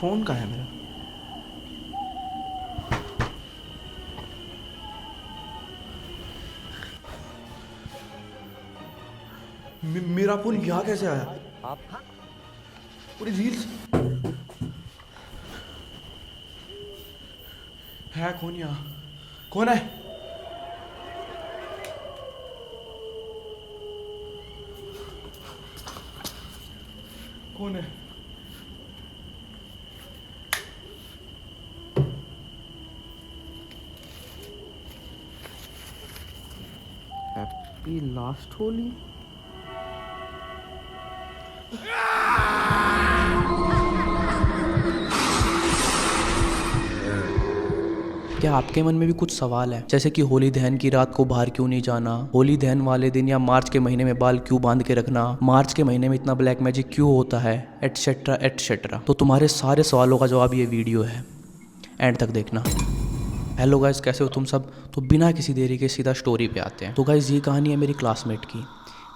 Phone कहाँ है मेरा? मेरा फ़ोन यहाँ कैसे आया? आप पूरी रील्स है। कौन यहाँ? कौन है? कौन है? Happy last Holi. क्या आपके मन में भी कुछ सवाल है, जैसे कि होली दहन की रात को बाहर क्यों नहीं जाना, होली दहन वाले दिन या मार्च के महीने में बाल क्यों बांध के रखना, मार्च के महीने में इतना ब्लैक मैजिक क्यों होता है, एटसेट्रा एटसेट्रा। तो तुम्हारे सारे सवालों का जवाब ये वीडियो है, एंड तक देखना। हेलो गाइस, कैसे हो तुम सब? तो बिना किसी देरी के सीधा स्टोरी पे आते हैं। तो गाइस, ये कहानी है मेरी क्लासमेट की।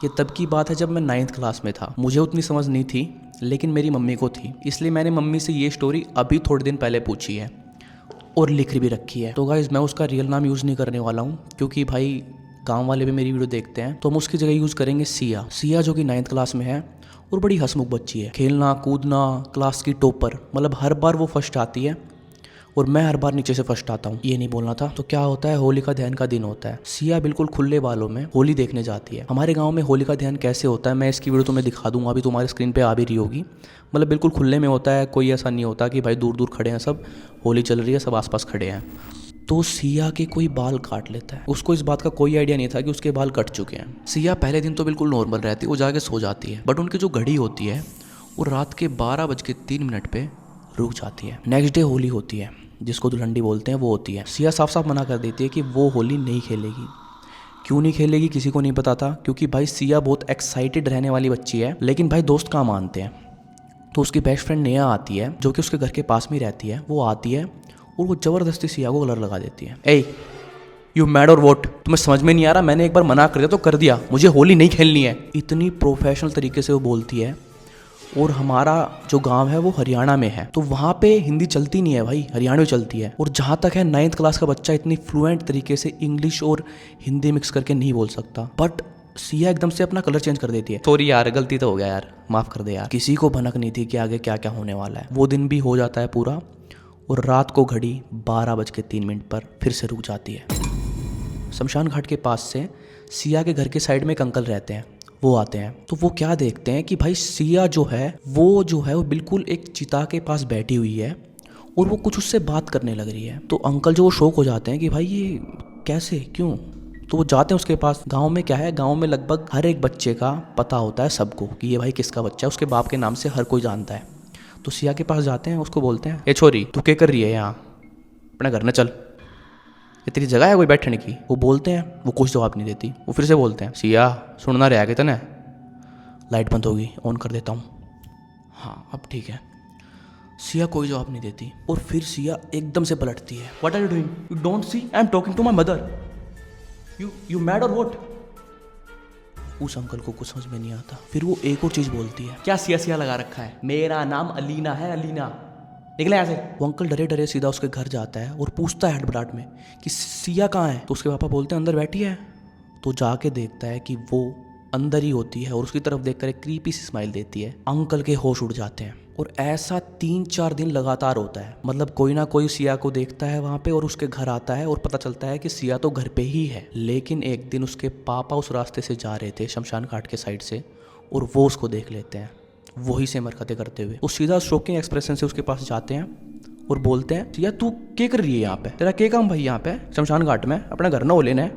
ये तब की बात है जब मैं 9th क्लास में था। मुझे उतनी समझ नहीं थी, लेकिन मेरी मम्मी को थी, इसलिए मैंने मम्मी से ये स्टोरी अभी थोड़े दिन पहले पूछी है और लिख भी रखी है। तो गाइस, मैं उसका रियल नाम यूज़ नहीं करने वाला हूँ, क्योंकि भाई गांव वाले भी मेरी वीडियो देखते हैं, तो हम उसकी जगह यूज़ करेंगे सिया। सिया जो कि 9th क्लास में है और बड़ी हंसमुख बच्ची है, खेलना कूदना, क्लास की टॉपर। मतलब हर बार वो फर्स्ट आती है और मैं हर बार नीचे से फर्स्ट आता हूँ। ये नहीं बोलना था। तो क्या होता है, होलिका दहन का दिन होता है। सिया बिल्कुल खुले बालों में होली देखने जाती है। हमारे गांव में होलिका दहन कैसे होता है मैं इसकी वीडियो तुम्हें दिखा दूंगा, अभी तुम्हारे स्क्रीन पे आ भी रही होगी। मतलब बिल्कुल खुले में होता है, कोई ऐसा नहीं होता कि भाई दूर दूर खड़े हैं सब, होली चल रही है सब आसपास खड़े हैं। तो सिया के कोई बाल काट लेता है। उसको इस बात का कोई आइडिया नहीं था कि उसके बाल कट चुके हैं। सिया पहले दिन तो बिल्कुल नॉर्मल रहती है, वो जाके सो जाती है, बट उनकी जो घड़ी होती है वो रात के 12:03 पे रुक जाती है। नेक्स्ट डे होली होती है, जिसको दुल्हंडी बोलते हैं, वो होती है। सिया साफ साफ मना कर देती है कि वो होली नहीं खेलेगी। क्यों नहीं खेलेगी किसी को नहीं पता था, क्योंकि भाई सिया बहुत एक्साइटेड रहने वाली बच्ची है, लेकिन भाई दोस्त कहाँ मानते हैं। तो उसकी बेस्ट फ्रेंड नेहा आती है, जो कि उसके घर के पास में ही रहती है। वो आती है और वो ज़बरदस्ती सिया को कलर लगा देती है। ए यू मैड और वोट, तुम्हें समझ में नहीं आ रहा? मैंने एक बार मना कर दिया तो कर दिया, मुझे होली नहीं खेलनी है। इतनी प्रोफेशनल तरीके से वो बोलती है। और हमारा जो गांव है वो हरियाणा में है, तो वहाँ पे हिंदी चलती नहीं है भाई, हरियाणवी चलती है। और जहाँ तक है 9th क्लास का बच्चा इतनी फ्लुएंट तरीके से इंग्लिश और हिंदी मिक्स करके नहीं बोल सकता। बट सिया एकदम से अपना कलर चेंज कर देती है। सॉरी यार, गलती तो हो गया यार, माफ़ कर दे यार। किसी को भनक नहीं थी कि आगे क्या क्या होने वाला है। वो दिन भी हो जाता है पूरा और रात को घड़ी 12:03 पर फिर से रुक जाती है। शमशान घाट के पास से सिया के घर के साइड में एक अंकल रहते हैं, वो आते हैं। तो वो क्या देखते हैं कि भाई सिया जो है वो बिल्कुल एक चिता के पास बैठी हुई है और वो कुछ उससे बात करने लग रही है। तो अंकल जो वो शॉक हो जाते हैं कि भाई ये कैसे, क्यों। तो वो जाते हैं उसके पास। गांव में क्या है, गांव में लगभग हर एक बच्चे का पता होता है सबको कि ये भाई किसका बच्चा है, उसके बाप के नाम से हर कोई जानता है। तो सिया के पास जाते हैं, उसको बोलते हैं, ए छोरी तू क्या कर रही है यहाँ, अपने घर न चल, ये तेरी जगह है कोई बैठने की। वो बोलते हैं, वो कुछ जवाब नहीं देती। वो फिर से बोलते हैं, सिया सुनना रहा कि तने, लाइट बंद होगी, ऑन कर देता हूँ। हाँ अब ठीक है। सिया कोई जवाब नहीं देती और फिर सिया एकदम से पलटती है। What are you doing, you don't see I am talking to my mother, you mad or what. उस अंकल को कुछ समझ में नहीं आता। फिर वो एक और चीज़ बोलती है, क्या सिया सिया लगा रखा है, मेरा नाम अलीना है, अलीना, निकले यहाँ से। वो अंकल डरे डरे सीधा उसके घर जाता है और पूछता है हड़बड़ाहट में कि सिया कहाँ है। तो उसके पापा बोलते हैं अंदर बैठी है। तो जाके देखता है कि वो अंदर ही होती है और उसकी तरफ देखकर एक क्रीपी सी स्माइल देती है। अंकल के होश उड़ जाते हैं और ऐसा 3-4 दिन लगातार होता है। मतलब कोई ना कोई सिया को देखता है वहाँ पे और उसके घर आता है और पता चलता है कि सिया तो घर पे ही है। लेकिन एक दिन उसके पापा उस रास्ते से जा रहे थे शमशान घाट के साइड से और वो उसको देख लेते हैं वही से हरकतें करते हुए। वो सीधा शॉकिंग एक्सप्रेशन से उसके पास जाते हैं और बोलते हैं, सिया तू क्या कर रही है यहाँ पे, तेरा क्या काम भाई यहाँ पे शमशान घाट में, अपना घर ना हो लेना है।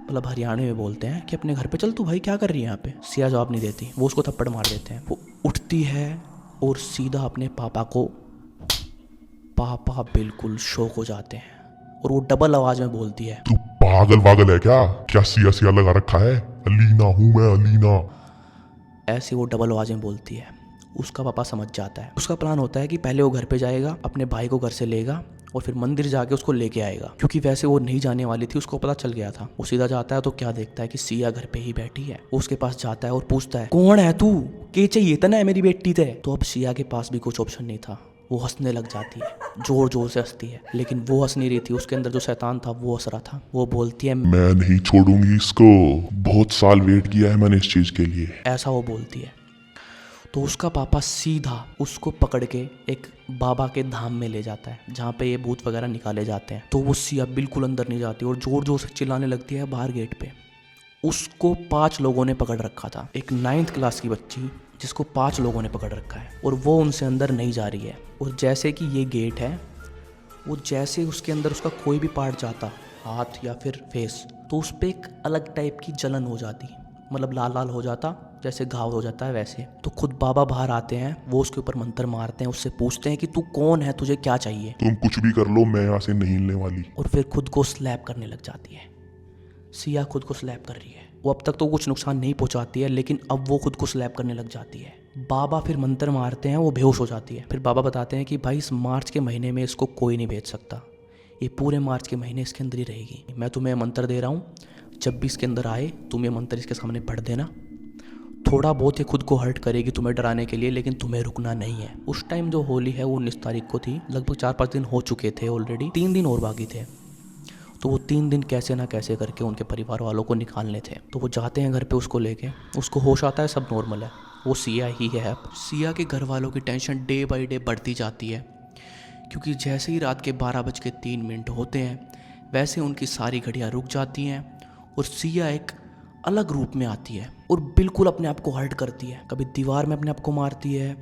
मतलब हरियाणवी में बोलते हैं कि अपने घर पे चल, तू भाई क्या कर रही है यहाँ पे। सिया जवाब नहीं देती, वो उसको थप्पड़ मार देते हैं। वो उठती है और सीधा अपने पापा को, पापा बिल्कुल शॉक हो जाते हैं और वो डबल आवाज में बोलती है, तू पागल वागल है क्या सिया सिया लगा रखा है, अलीना हूँ मैं, अलीना। ऐसे वो डबल आवाज में बोलती है। उसका पापा समझ जाता है। उसका प्लान होता है कि पहले वो घर पे जाएगा, अपने भाई को घर से लेगा और फिर मंदिर जाके उसको लेके आएगा, क्योंकि वैसे वो नहीं जाने वाली थी, उसको पता चल गया था। वो सीधा जाता है तो क्या देखता है कि सिया घर पे ही बैठी है। वो उसके पास जाता है और पूछता है, कौन है तू, के चाहिए तना है मेरी बेटी ते। तो अब सिया के पास भी कुछ ऑप्शन नहीं था, वो हंसने लग जाती है, जोर जोर से हंसती है, लेकिन वो हंस नहीं रही थी, उसके अंदर जो शैतान था वो हंस रहा था। वो बोलती है मैं नहीं छोड़ूंगी इसको, बहुत साल वेट किया है मैंने इस चीज के लिए। ऐसा वो बोलती है। तो उसका पापा सीधा उसको पकड़ के एक बाबा के धाम में ले जाता है जहाँ पे ये भूत वगैरह निकाले जाते हैं। तो वो सिया बिल्कुल अंदर नहीं जाती और जोर जोर से चिल्लाने लगती है बाहर गेट पे। उसको 5 लोगों ने पकड़ रखा था, एक 9th क्लास की बच्ची जिसको 5 लोगों ने पकड़ रखा है, और वो उनसे अंदर नहीं जा रही है। और जैसे कि ये गेट है, वो जैसे उसके अंदर उसका कोई भी पार्ट जाता, हाथ या फिर फेस, तो उस पर एक अलग टाइप की जलन हो जाती, मतलब लाल लाल हो जाता, जैसे घाव हो जाता है वैसे। तो खुद बाबा बाहर आते हैं, वो उसके ऊपर मंत्र मारते हैं, उससे पूछते हैं कि तू कौन है, तुझे क्या चाहिए। तुम कुछ भी कर लो, मैं यहाँ से नहीं हिलने वाली। और फिर खुद को स्लैप करने लग जाती है। सिया खुद को स्लैप कर रही है। वो अब तक तो कुछ नुकसान नहीं पहुंचाती है, लेकिन अब वो खुद को स्लैप करने लग जाती है। बाबा फिर मंत्र मारते हैं, वो बेहोश हो जाती है। फिर बाबा बताते हैं कि भाई इस मार्च के महीने में इसको कोई नहीं भेज सकता, ये पूरे मार्च के महीने इसके अंदर ही रहेगी। मैं तुम्हें मंत्र दे रहा हूँ, जब भी इसके अंदर आए तुम ये मंत्र इसके सामने पढ़ देना। थोड़ा बहुत ये खुद को हर्ट करेगी तुम्हें डराने के लिए, लेकिन तुम्हें रुकना नहीं है। उस टाइम जो होली है वो 19 तारीख को थी, लगभग 4-5 दिन हो चुके थे ऑलरेडी, 3 दिन और बाकी थे। तो वो 3 दिन कैसे ना कैसे करके उनके परिवार वालों को निकालने थे। तो वो जाते हैं घर पे उसको लेके, उसको होश आता है, सब नॉर्मल है, वो सिया ही है। अब सिया के घर वालों की टेंशन डे बाई डे बढ़ती जाती है, क्योंकि जैसे ही रात के 12:03 होते हैं वैसे उनकी सारी घड़ियाँ रुक जाती हैं और सिया एक अलग रूप में आती है और बिल्कुल अपने आप को हर्ट करती है। कभी दीवार में अपने आप को मारती है,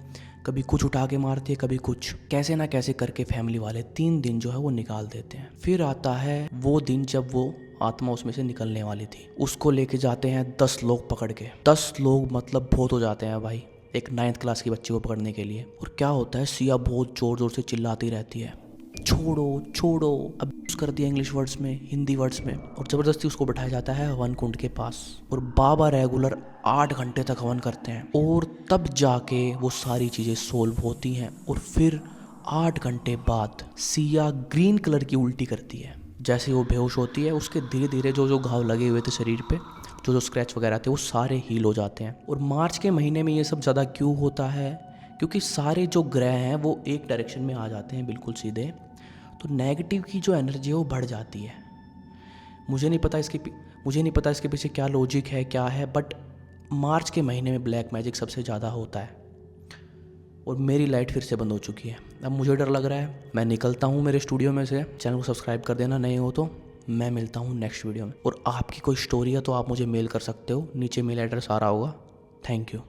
कभी कुछ उठा के मारती है, कभी कुछ। कैसे ना कैसे करके फैमिली वाले 3 दिन जो है वो निकाल देते हैं। फिर आता है वो दिन जब वो आत्मा उसमें से निकलने वाली थी। उसको लेके जाते हैं 10 लोग पकड़ के। 10 लोग मतलब बहुत हो जाते हैं भाई एक 9th क्लास की बच्ची को पकड़ने के लिए। और क्या होता है, सिया बहुत जोर जोर से चिल्लाती रहती है, छोड़ो छोड़ो, अब यूज़ कर दिया इंग्लिश वर्ड्स में, हिंदी वर्ड्स में। और ज़बरदस्ती उसको बैठाया जाता है हवन कुंड के पास, और बाबा रेगुलर 8 घंटे तक हवन करते हैं, और तब जाके वो सारी चीज़ें सोल्व होती हैं। और फिर 8 घंटे बाद सिया ग्रीन कलर की उल्टी करती है। जैसे वो बेहोश होती है, उसके धीरे धीरे जो जो घाव लगे हुए थे शरीर पे, जो जो स्क्रैच वगैरह थे, वो सारे हील हो जाते हैं। और मार्च के महीने में ये सब ज़्यादा क्यों होता है, क्योंकि सारे जो ग्रह हैं वो एक डायरेक्शन में आ जाते हैं बिल्कुल सीधे, तो नेगेटिव की जो एनर्जी है वो बढ़ जाती है। मुझे नहीं पता इसके पीछे क्या लॉजिक है, क्या है, बट मार्च के महीने में ब्लैक मैजिक सबसे ज़्यादा होता है। और मेरी लाइट फिर से बंद हो चुकी है, अब मुझे डर लग रहा है, मैं निकलता हूँ मेरे स्टूडियो में से। चैनल को सब्सक्राइब कर देना नए हो तो। मैं मिलता हूँ नेक्स्ट वीडियो में। और आपकी कोई स्टोरी है तो आप मुझे मेल कर सकते हो, नीचे मेल एड्रेस आ रहा होगा। Thank you.